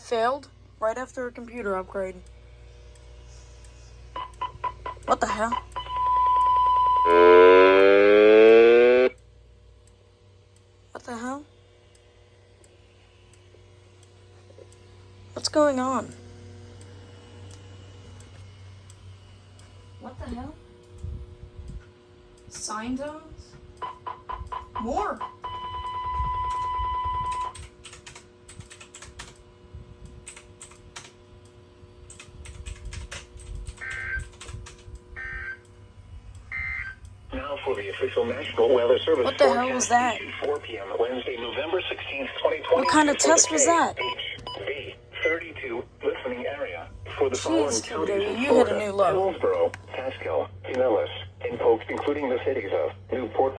failed right after a computer upgrade. What the hell? What the hell? What's going on? What the hell? Sine zones? More! Now for the official National Weather Service. What the hell was that? 4 p.m. Wednesday, November 16th, 2020. What kind of test was that? HV 32 listening area for the following Jeez, counties TBW, in you Florida: hit a new low. Hillsborough, Pasco, Pinellas, and Polk, including the cities of Newport.